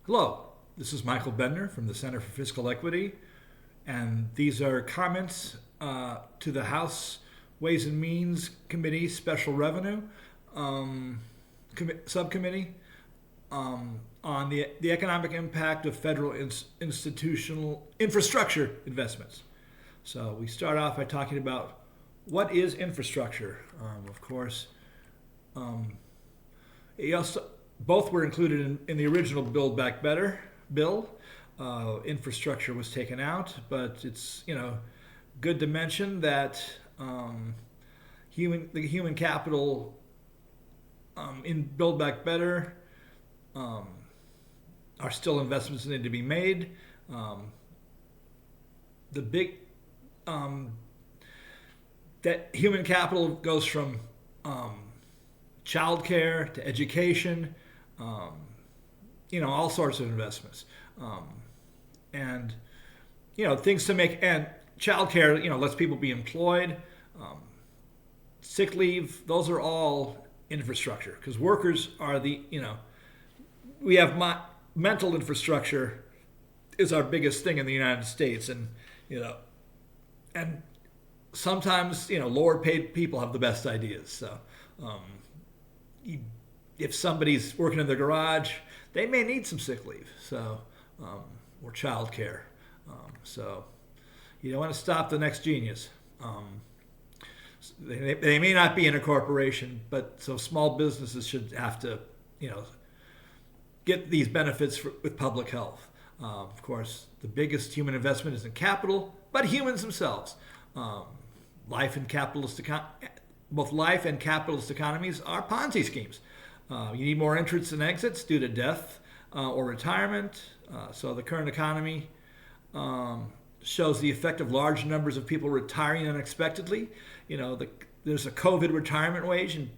Hello, this is Michael Bendner from the Center for Fiscal Equity, and these are comments to the House Ways and Means Committee Special Revenue Subcommittee on the economic impact of federal institutional infrastructure investments. So we start off by talking about what is infrastructure. Of course, both were included in the original Build Back Better bill. Infrastructure was taken out, but it's good to mention that the human capital in Build Back Better are still investments that need to be made. The big that human capital goes from childcare to education, all sorts of investments, and things to make, and childcare lets people be employed. Sick leave, those are all infrastructure, because workers are we have mental infrastructure is our biggest thing in the United States, and sometimes lower paid people have the best ideas. So if somebody's working in their garage, they may need some sick leave, or child care. So you don't want to stop the next genius. They may not be in a corporation, but so small businesses should have to get these benefits with public health. Of course, the biggest human investment is in capital, but humans themselves. Both life and capitalist economies are Ponzi schemes. You need more entrants and exits due to death or retirement. So the current economy shows the effect of large numbers of people retiring unexpectedly. There's a COVID retirement wage, and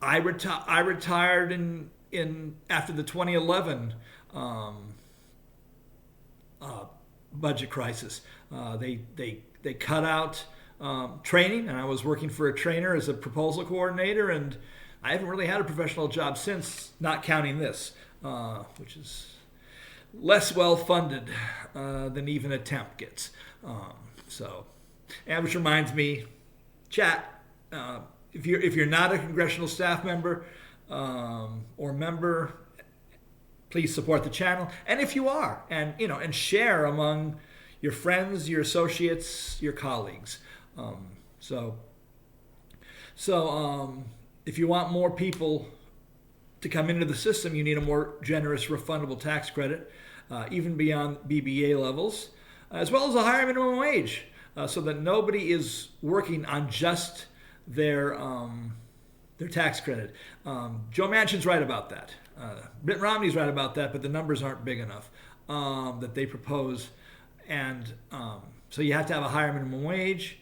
I retired in after the 2011 budget crisis. They cut out training, and I was working for a trainer as a proposal coordinator, and I haven't really had a professional job since, not counting this, which is less well funded than even a temp gets. And which reminds me, chat. If you're not a congressional staff member or member, please support the channel. And if you are, and share among your friends, your associates, your colleagues. If you want more people to come into the system, you need a more generous refundable tax credit, even beyond BBA levels, as well as a higher minimum wage, so that nobody is working on just their tax credit. Joe Manchin's right about that. Mitt Romney's right about that, but the numbers aren't big enough that they propose, and so you have to have a higher minimum wage.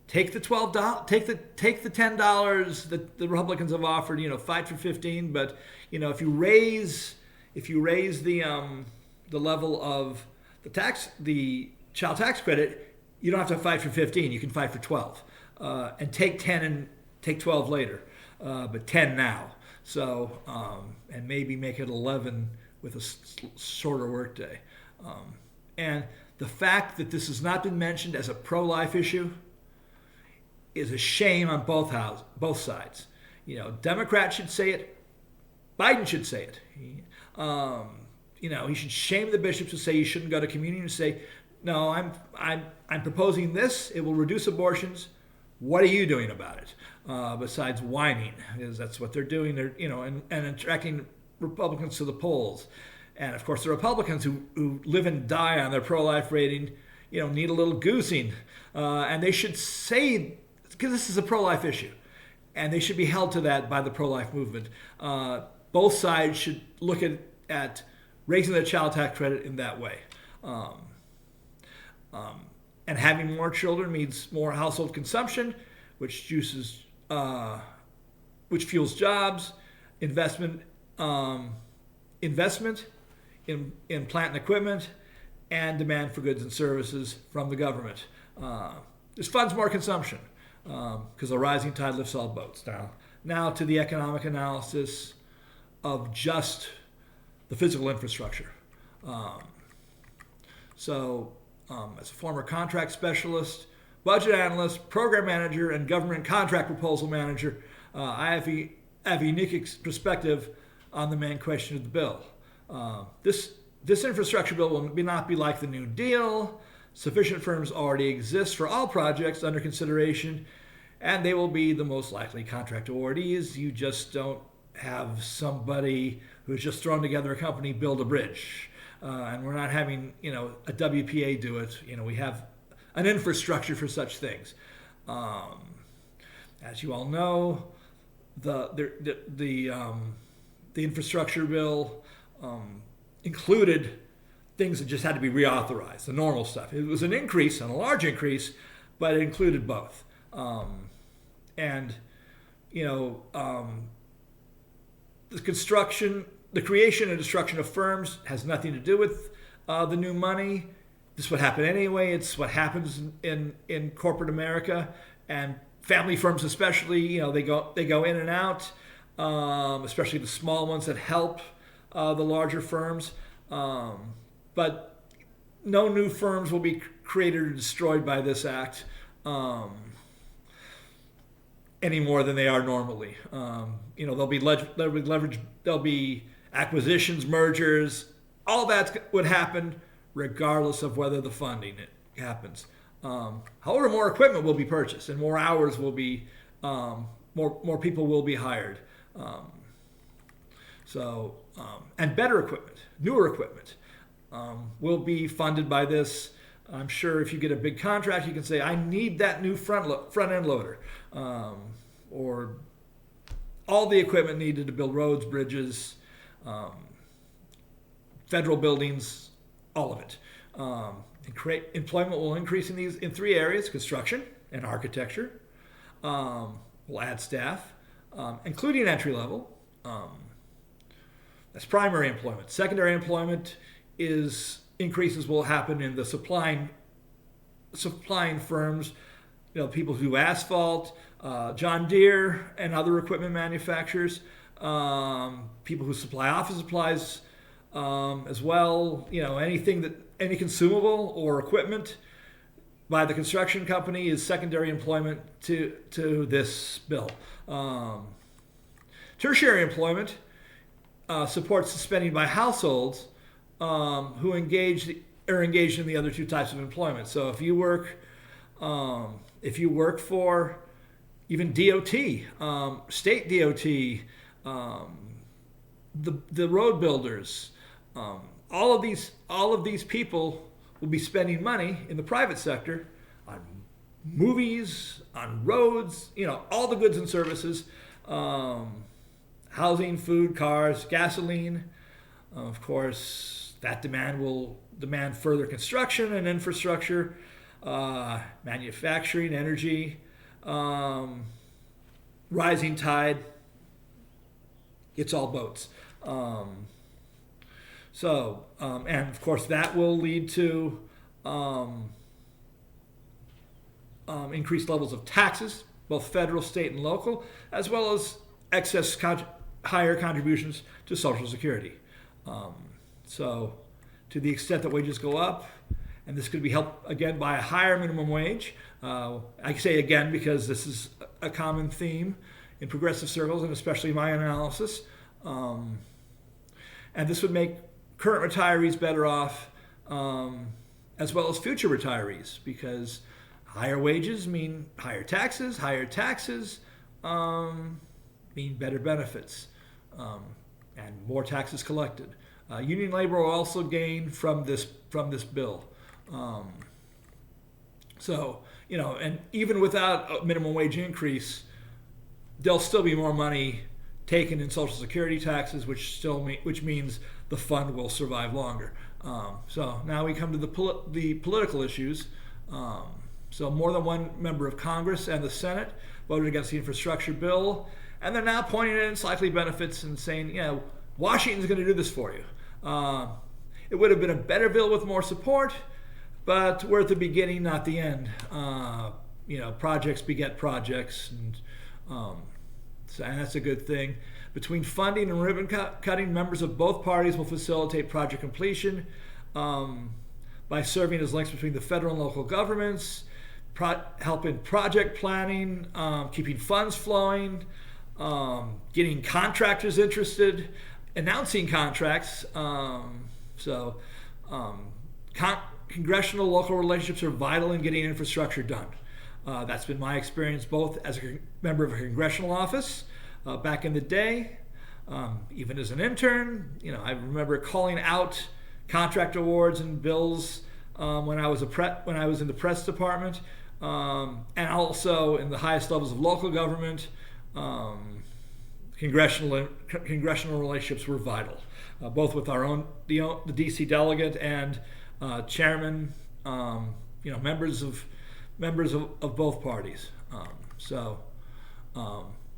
Take the $12. Take the $10 that the Republicans have offered. Fight for 15. But if you raise the level of the child tax credit, you don't have to fight for 15. You can fight for 12, and take 10 and take 12 later, but 10 now. So and maybe make it 11 with a shorter workday. And the fact that this has not been mentioned as a pro-life issue is a shame on both sides. Democrats should say it. Biden should say it. He should shame the bishops who say you shouldn't go to communion and say, no, I'm proposing this. It will reduce abortions. What are you doing about it? Besides whining, because that's what they're doing. They're and attracting Republicans to the polls. And of course, the Republicans who live and die on their pro-life rating, need a little goosing, and they should say, because this is a pro-life issue, and they should be held to that by the pro-life movement. Both sides should look at raising the child tax credit in that way. And having more children means more household consumption, which fuels jobs, investment in plant and equipment, and demand for goods and services from the government. This funds more consumption, because a rising tide lifts all boats. Now to the economic analysis of just the physical infrastructure. As a former contract specialist, budget analyst, program manager, and government contract proposal manager, I have a unique perspective on the main question of the bill. This infrastructure bill will not be like the New Deal. Sufficient firms already exist for all projects under consideration, and they will be the most likely contract awardees. You just don't have somebody who's just thrown together a company build a bridge. And we're not having, a WPA do it. We have an infrastructure for such things. As you all know, the infrastructure bill included things that just had to be reauthorized, the normal stuff. It was an increase, and a large increase, but it included both. The creation and destruction of firms has nothing to do with the new money. This would happen anyway. It's what happens in corporate America, and family firms especially. They go in and out, especially the small ones that help the larger firms. But no new firms will be created or destroyed by this act any more than they are normally. There'll be leverage, there'll be acquisitions, mergers, all that would happen regardless of whether the funding happens. However, more equipment will be purchased and more hours will be, more people will be hired. And better equipment, newer equipment will be funded by this. I'm sure if you get a big contract, you can say, I need that new front end loader. Or all the equipment needed to build roads, bridges, federal buildings, all of it. Employment will increase in three areas: construction and architecture. We'll add staff, including entry level. That's primary employment. Secondary employment increases will happen in the supplying firms, people who do asphalt, John Deere and other equipment manufacturers, people who supply office supplies as well. Any consumable or equipment by the construction company is secondary employment to this bill. Tertiary employment supports the spending by households who are engaged in the other two types of employment. So if you work for even DOT, state DOT, the road builders, all of these people will be spending money in the private sector on movies, on roads, all the goods and services, housing, food, cars, gasoline. Of course, that demand will demand further construction and infrastructure, manufacturing, energy, rising tide. It's all boats. And of course, that will lead to increased levels of taxes, both federal, state, and local, as well as higher contributions to Social Security. To the extent that wages go up, and this could be helped again by a higher minimum wage. I say again because this is a common theme in progressive circles, and especially my analysis. And this would make current retirees better off, as well as future retirees, because higher wages mean higher taxes mean better benefits, and more taxes collected. Union labor will also gain from this bill. And even without a minimum wage increase, there'll still be more money taken in Social Security taxes, which means the fund will survive longer. So now we come to the political issues. So more than one member of Congress and the Senate voted against the infrastructure bill, and they're now pointing at its likely benefits and saying, Washington's going to do this for you. It would have been a better bill with more support, but we're at the beginning, not the end. Projects beget projects, and that's a good thing. Between funding and ribbon cutting, members of both parties will facilitate project completion by serving as links between the federal and local governments, helping project planning, keeping funds flowing, getting contractors interested, announcing contracts. Congressional local relationships are vital in getting infrastructure done. That's been my experience both as a member of a congressional office back in the day, even as an intern. I remember calling out contract awards and bills when I was in the press department, and also in the highest levels of local government. Congressional relationships were vital, both with our own the DC delegate and chairman, members of both parties.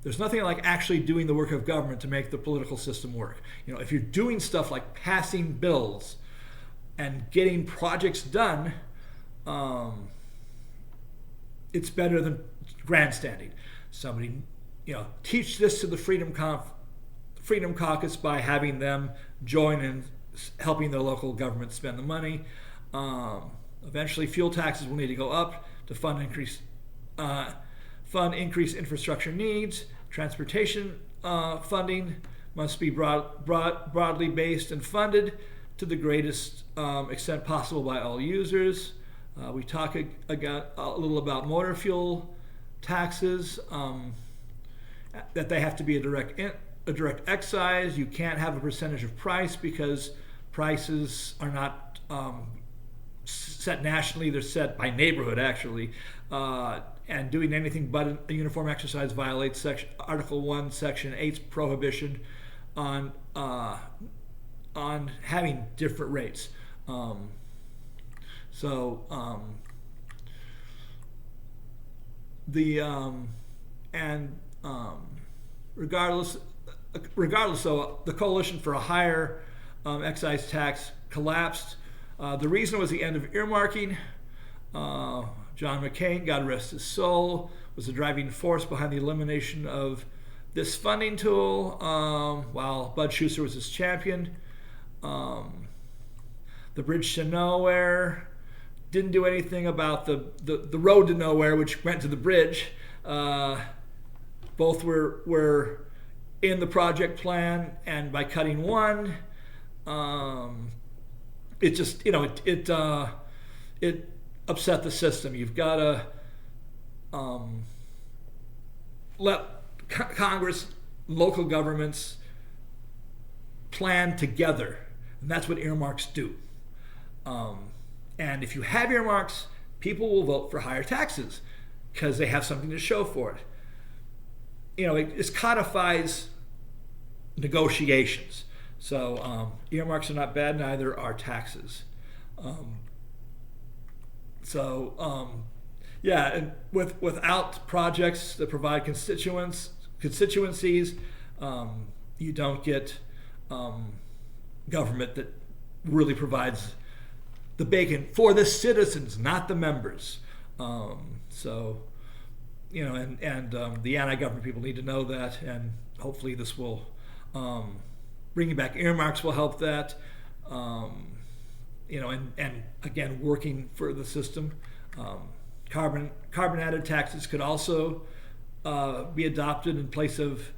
There's nothing like actually doing the work of government to make the political system work. If you're doing stuff like passing bills and getting projects done, it's better than grandstanding. Somebody, teach this to the Freedom Caucus by having them join in helping their local government spend the money. Eventually, fuel taxes will need to go up to fund increased infrastructure needs. Transportation funding must be broadly based and funded to the greatest extent possible by all users. We talk a little about motor fuel taxes, that they have to be a direct excise. You can't have a percentage of price because prices are not set nationally, they're set by neighborhood actually. And doing anything but a uniform exercise violates Article 1, Section 8's prohibition on having different rates. Regardless, so the coalition for a higher excise tax collapsed. The reason was the end of earmarking. John McCain, God rest his soul, was the driving force behind the elimination of this funding tool, while Bud Schuster was his champion. The bridge to nowhere didn't do anything about the road to nowhere, which went to the bridge. Both were in the project plan, and by cutting one, it just it upset the system. You've got to let Congress, local governments plan together, and that's what earmarks do. And if you have earmarks, people will vote for higher taxes because they have something to show for it. It codifies negotiations. So earmarks are not bad, neither are taxes. And without projects that provide constituencies, you don't get government that really provides the bacon for the citizens, not the members. The anti-government people need to know that, and hopefully this will, bringing back earmarks will help that. And again, working for the system. Carbon added taxes could also be adopted in place of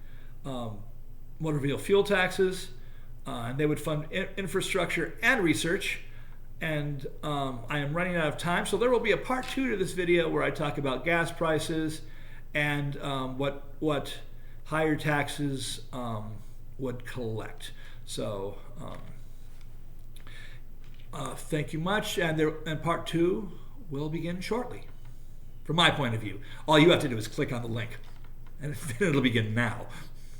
motor vehicle fuel taxes, and they would fund infrastructure and research. And I am running out of time, so there will be a part 2 to this video where I talk about gas prices and what higher taxes would collect. So thank you much, and part 2 will begin shortly. From my point of view, all you have to do is click on the link, and it'll begin now.